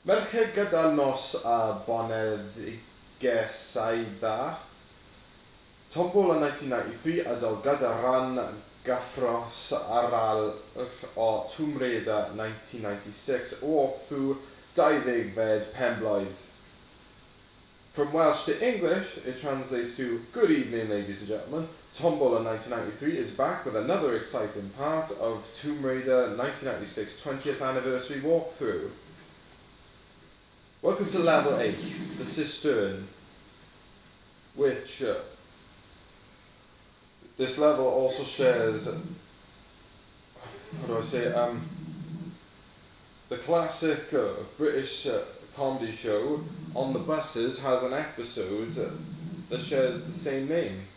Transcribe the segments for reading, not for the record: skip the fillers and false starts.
Merched gyda nos a boneddigesau dda. Tombol yn 1993 ydol gyda ran gyffros arall o Tomb Raider 1996 walkthrough 20 penblwydd. From Welsh to English, it translates to "Good evening, ladies and gentlemen. Tombol in 1993 is back with another exciting part of Tomb Raider 1996 20th anniversary walkthrough. Welcome to level 8, the Cistern, which this level also shares, the classic British comedy show On the Buses has an episode that shares the same name,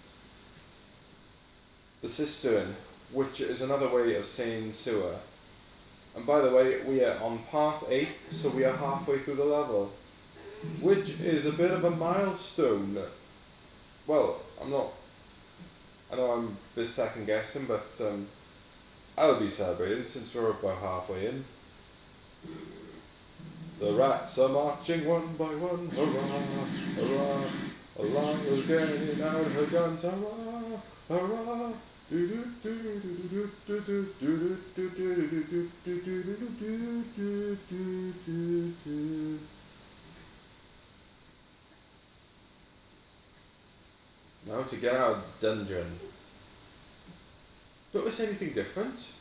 the Cistern, which is another way of saying sewer. And by the way, we are on part 8, so we are halfway through the level, which is a bit of a milestone. Well, I know I'm a bit second guessing, but I'll be celebrating since we're about halfway in. The rats are marching one by one, hurrah, hurrah, Allah was getting out her guns, hurrah, hurrah. Now to get out of the dungeon. Notice anything different?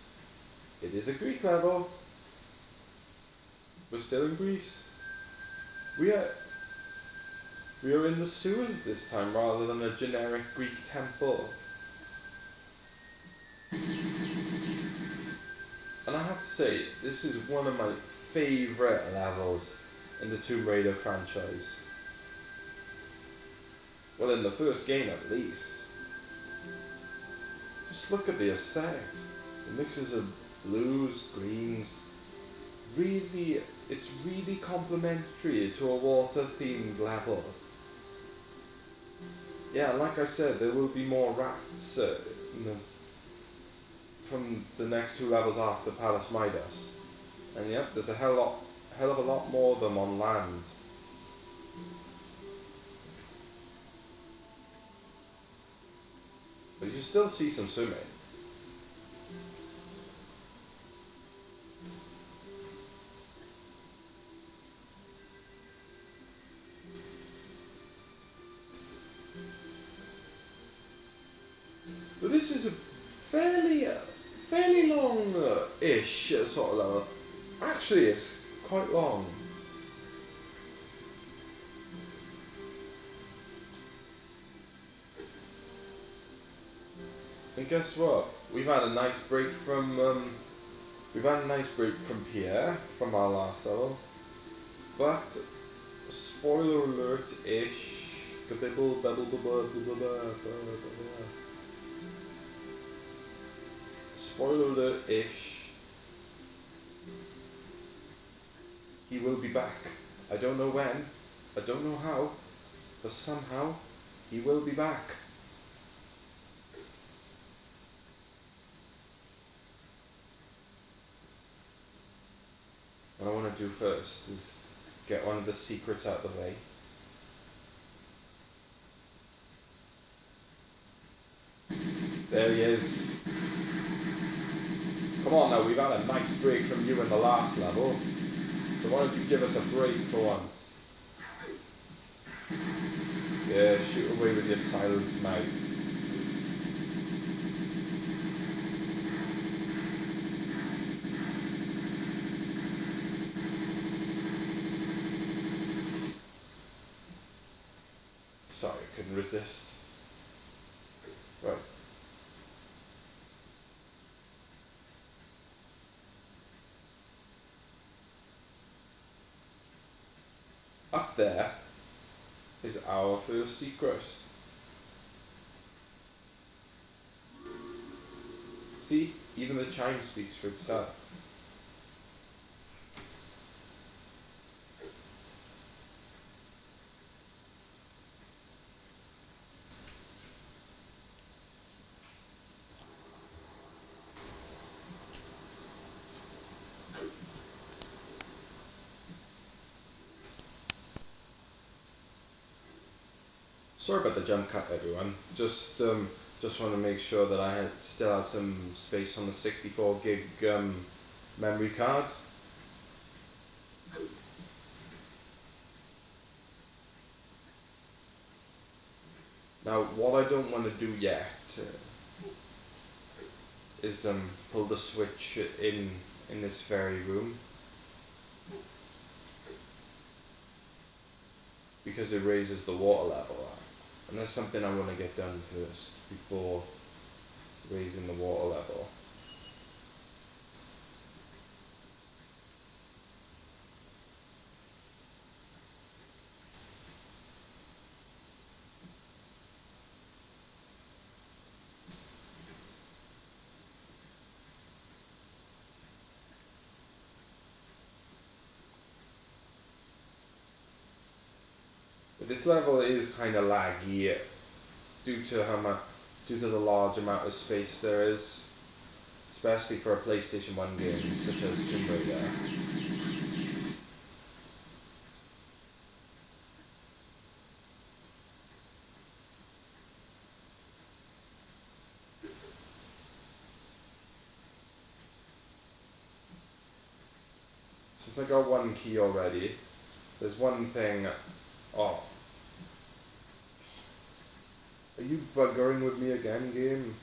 It is a Greek level. We're still in Greece. We are in the sewers this time rather than a generic Greek temple. And I have to say, this is one of my favourite levels in the Tomb Raider franchise. Well, in the first game at least. Just look at the aesthetics. The mixes of blues, greens. Really, it's really complementary to a water-themed level. Yeah, like I said, there will be more rats from the next two levels after Palace Midas. And yep, there's a hell of a lot more of them on land. But you still see some swimming. But this is a fairly long-ish sort of level. Actually, it's quite long. And guess what? We've had a nice break from Pierre from our last level. But spoiler alert-ish. Spoiler alert-ish. He will be back. I don't know when, I don't know how, but somehow he will be back. What I want to do first is get one of the secrets out of the way. There he is. Come on now, we've had a nice break from you in the last level. So why don't you give us a break for once? Yeah, shoot away with your silence, mate. Sorry, I couldn't resist. Right. Up there is our first secret. See, even the chime speaks for itself. Sorry about the jump cut, everyone. Just want to make sure that I still had some space on the 64 gig memory card. Now, what I don't want to do yet is pull the switch in this very room, because it raises the water level, and that's something I want to get done first before raising the water level. This level is kind of laggy due to the large amount of space there is, especially for a PlayStation 1 game such as Tomb Raider. Since I got one key already, there's one thing. Oh. Are you buggering with me again, game?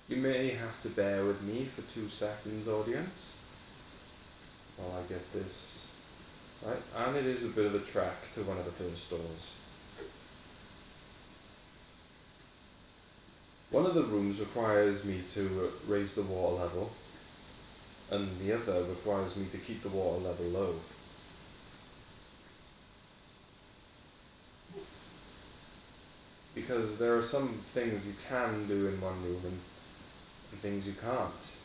You may have to bear with me for 2 seconds, audience, while I get this right. And it is a bit of a trek to one of the first doors. One of the rooms requires me to raise the water level, and the other requires me to keep the water level low. Because there are some things you can do in one room and things you can't.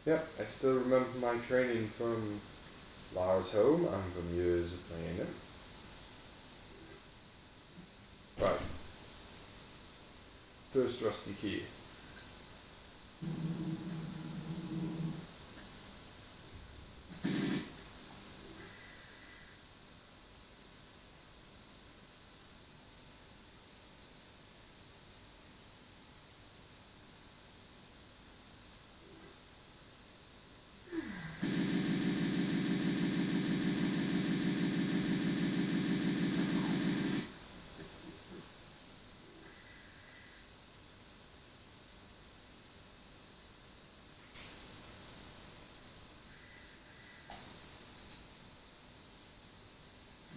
Yep, I still remember my training from Lara's home and from years of playing it. Right. First rusty key.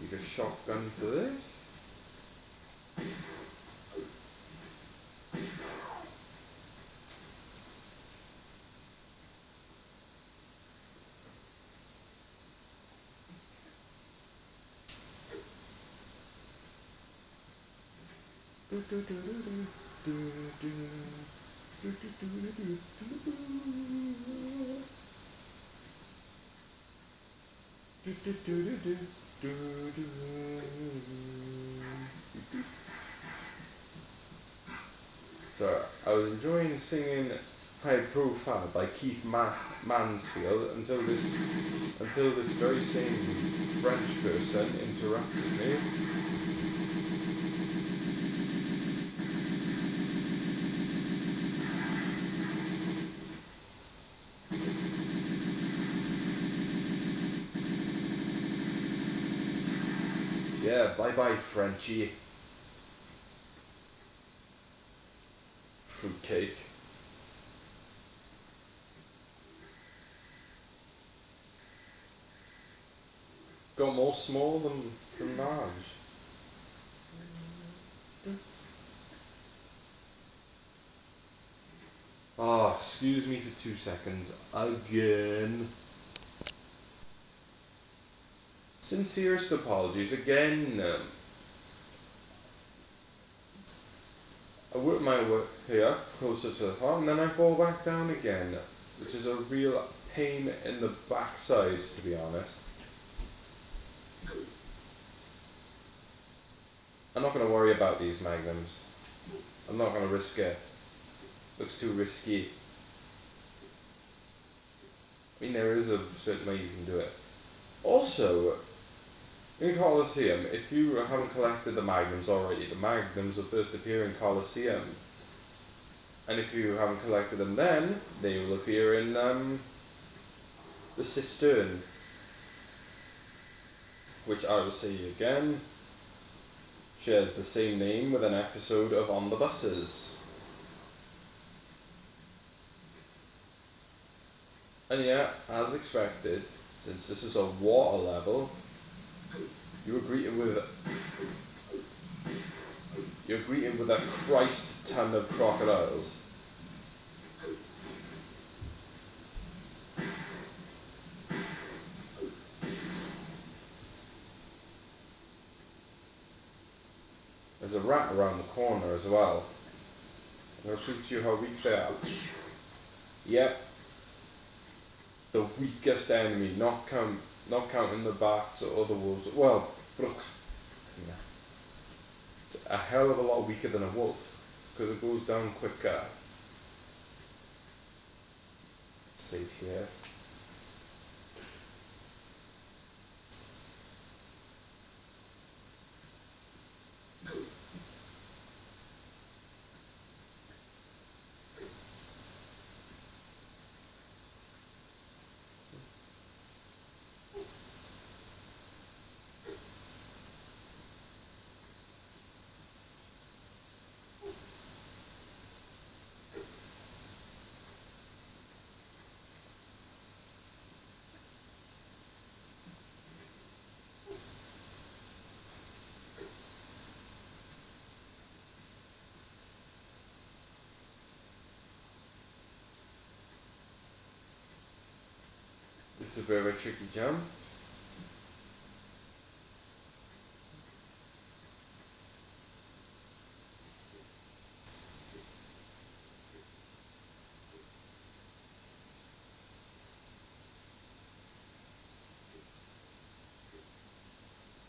Need a shotgun for this. So, I was enjoying singing High Profile by Keith Mansfield until this very same French person interrupted me. Yeah, bye-bye, Frenchie. Fruitcake. got more small than large. Oh, excuse me for 2 seconds. Again. Sincerest apologies again. I work my way here closer to the top and then I fall back down again, which is a real pain in the backside, to be honest. I'm not going to worry about these magnums. I'm not going to risk it. Looks too risky. I mean, there is a certain way you can do it. Also, in Colosseum, if you haven't collected the magnums already, the magnums will first appear in Colosseum. And if you haven't collected them then, they will appear in the Cistern. Which I will say again, shares the same name with an episode of On the Buses. And yeah, as expected, since this is a water level, you're greeted with a Christ ton of crocodiles. There's a rat around the corner as well. I'll prove to you how weak they are. Yep. The weakest enemy, not counting the bats or the wolves. Well, it's a hell of a lot weaker than a wolf because it goes down quicker. Save here. This is a bit of a tricky jump.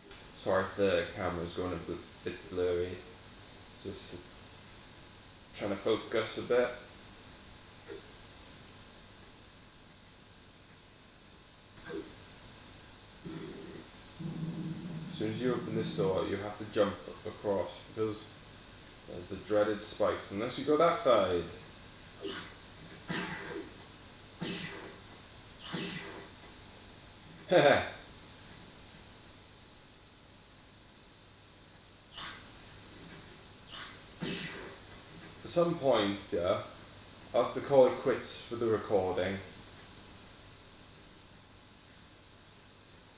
Sorry if the camera's going a bit blurry. It's just trying to focus a bit. As soon as you open this door, you have to jump across because there's the dreaded spikes, unless you go that side. Heh. At some point, I'll have to call it quits for the recording.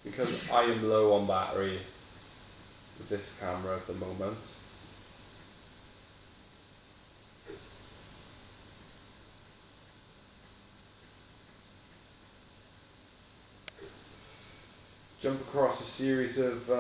Because I am low on battery with this camera at the moment. Jump across a series of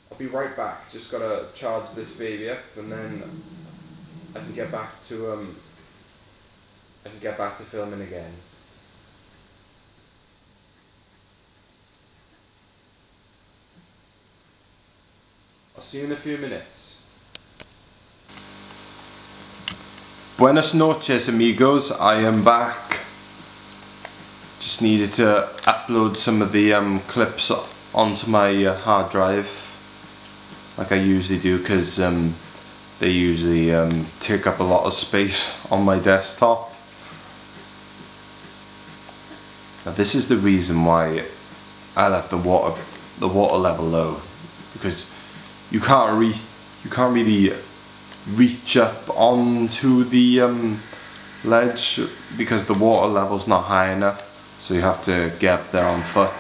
I'll be right back. Just gotta charge this baby up, and then I can get back to filming again. I'll see you in a few minutes. Buenas noches, amigos. I am back. Just needed to upload some of the clips onto my hard drive, like I usually do, because they usually take up a lot of space on my desktop. Now this is the reason why I left the water level low, because you can't really reach up onto the ledge because the water level's not high enough, so you have to get up there on foot.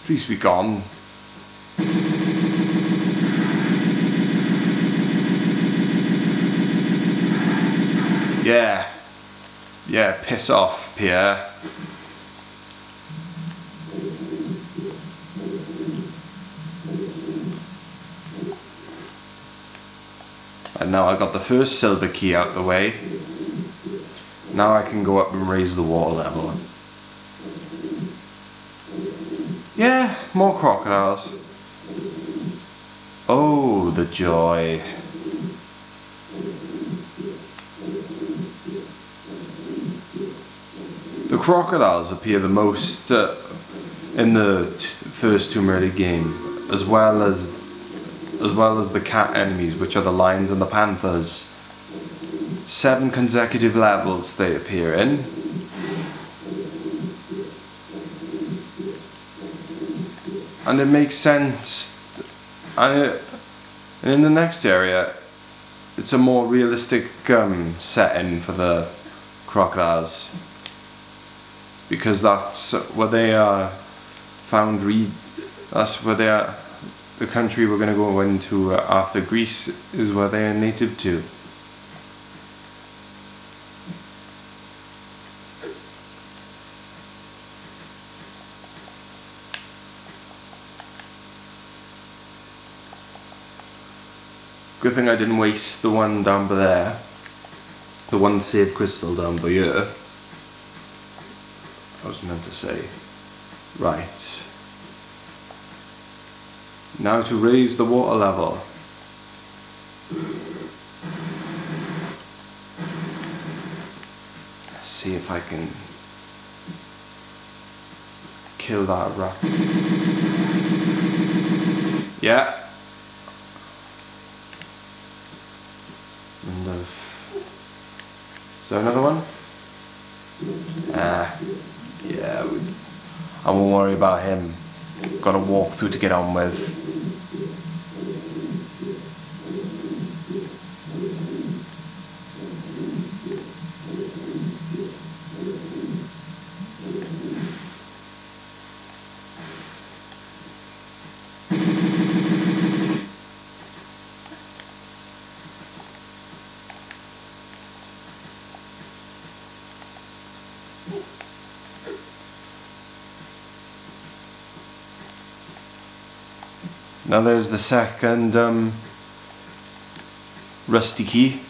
Please be gone. Yeah, piss off, Pierre. And now I got the first silver key out the way. Now I can go up and raise the water level. Yeah, more crocodiles. Oh, the joy. The crocodiles appear the most in the first Tomb Raider game, as well as the cat enemies, which are the lions and the panthers. 7 consecutive levels they appear in. And it makes sense. And in the next area, it's a more realistic setting for the crocodiles, because that's where they are found. That's where they are. The country we're going to go into after Greece is where they are native to. Good thing I didn't waste the one down by there. The one save crystal down by here. I was meant to say. Right. Now to raise the water level. Let's see if I can kill that rat. Yeah. Is there another one? Yeah, I won't worry about him. Got a walkthrough to get on with. Now there's the second rusty key.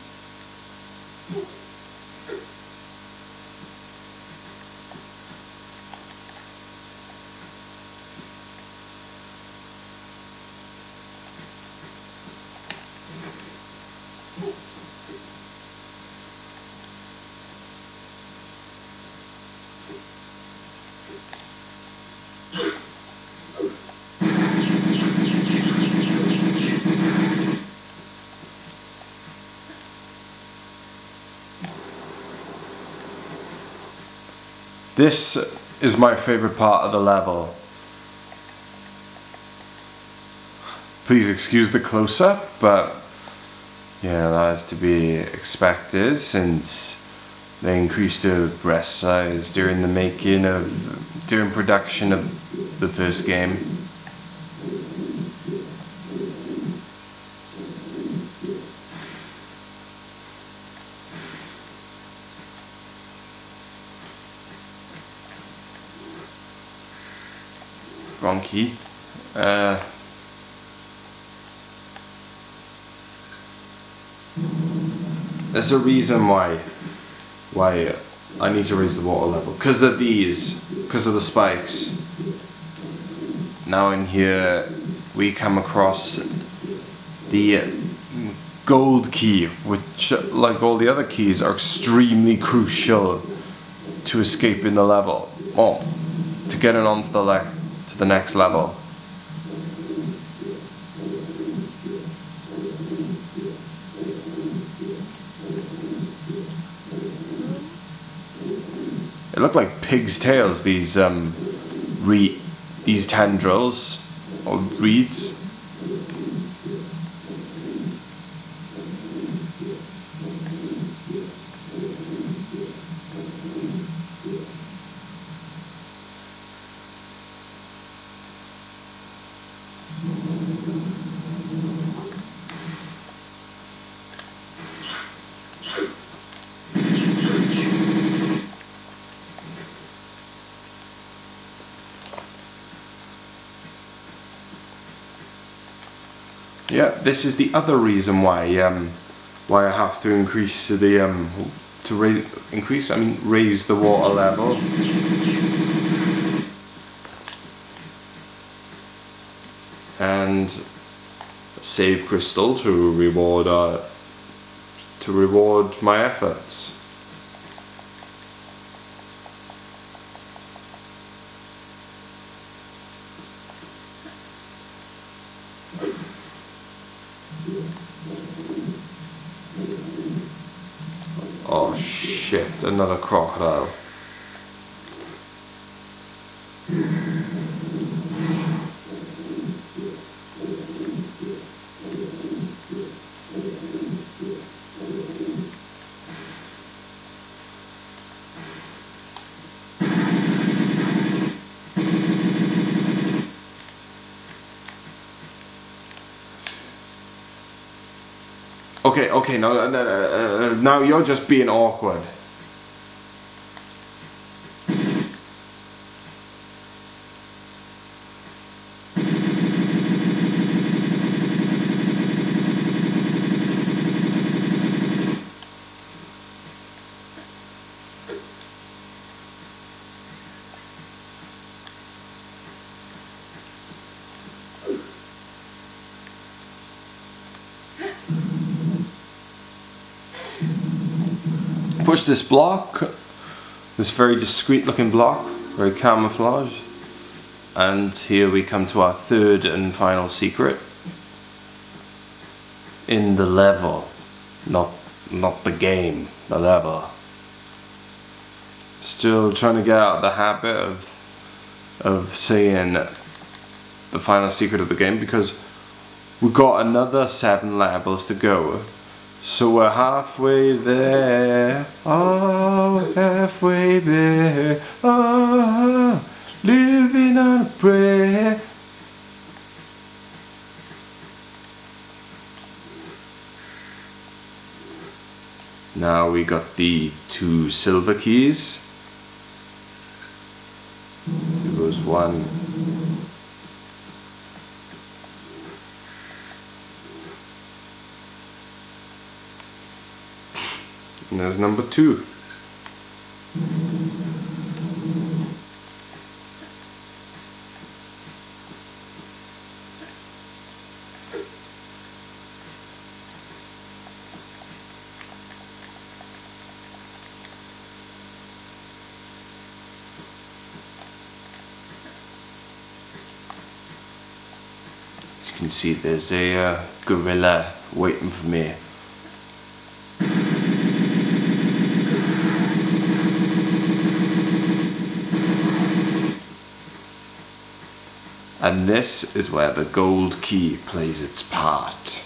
This is my favorite part of the level. Please excuse the close-up, but yeah, that is to be expected since they increased the breast size during production of the first game. Wrong key. There's a reason why I need to raise the water level. Because of these. Because of the spikes. Now in here we come across the gold key, which, like all the other keys, are extremely crucial to escaping the level, or to getting on to the next level. They look like pigs' tails, these these tendrils or reeds. Yeah, this is the other reason why I have to increase the raise the water level. And save crystal to reward my efforts. Oh shit, another crocodile. Okay, now you're just being awkward. Push this block, this very discreet looking block, very camouflaged, and here we come to our third and final secret in the level, not the game, the level. Still trying to get out of the habit of saying the final secret of the game, because we've got another 7 levels to go. So we're halfway there, oh, halfway there, oh, living on a prayer. Now we got the 2 silver keys. There goes 1. And there's number 2. As you can see, there's a gorilla waiting for me. And this is where the gold key plays its part.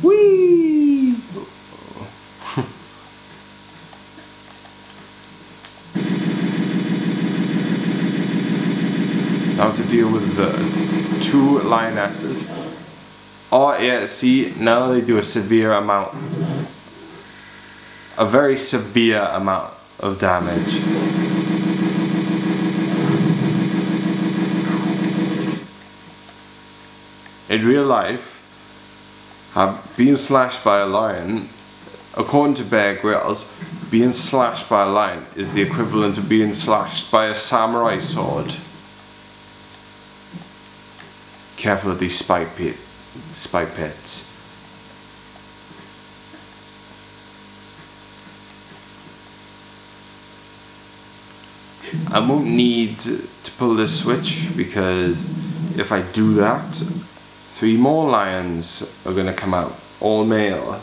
Whee! Now to deal with the 2 lionesses. Oh yeah, see, now they do a severe amount. A very severe amount of damage. In real life, being slashed by a lion, according to Bear Grylls, being slashed by a lion is the equivalent of being slashed by a samurai sword. careful of these spike pits. I won't need to pull this switch, because if I do that, 3 more lions are going to come out, all male.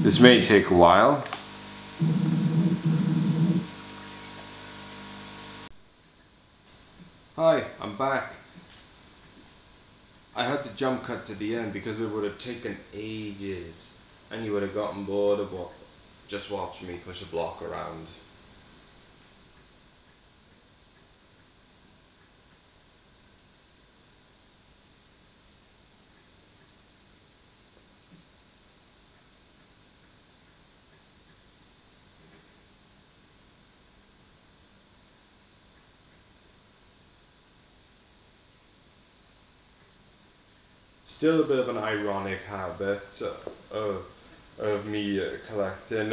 This may take a while. Hi, I'm back. I had to jump cut to the end because it would have taken ages and you would have gotten bored of just watching me push a block around. Still a bit of an ironic habit of me collecting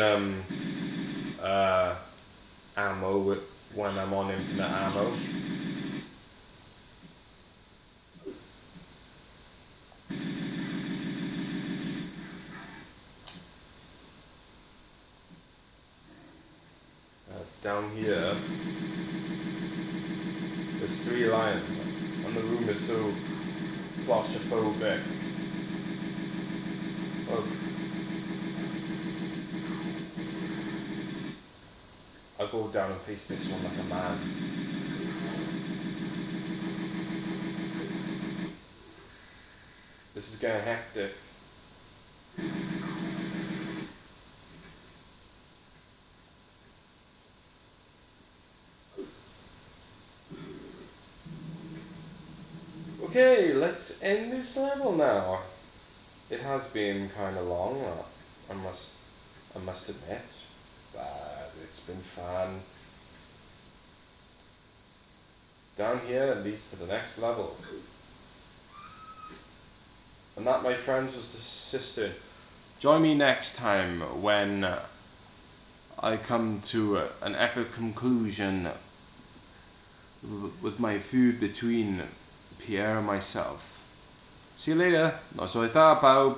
ammo when I'm on infinite ammo. Down here, there's 3 lions, and the room is so claustrophobic. Oh. I'll go down and face this one like a man. This is getting hectic. Okay, let's end this level now. It has been kind of long, I must admit, but it's been fun. Down here it leads to the next level. And that, my friends, was the Cistern. Join me next time when I come to an epic conclusion with my feud between Pierre and myself. See you later. Nosoi ta, pawb.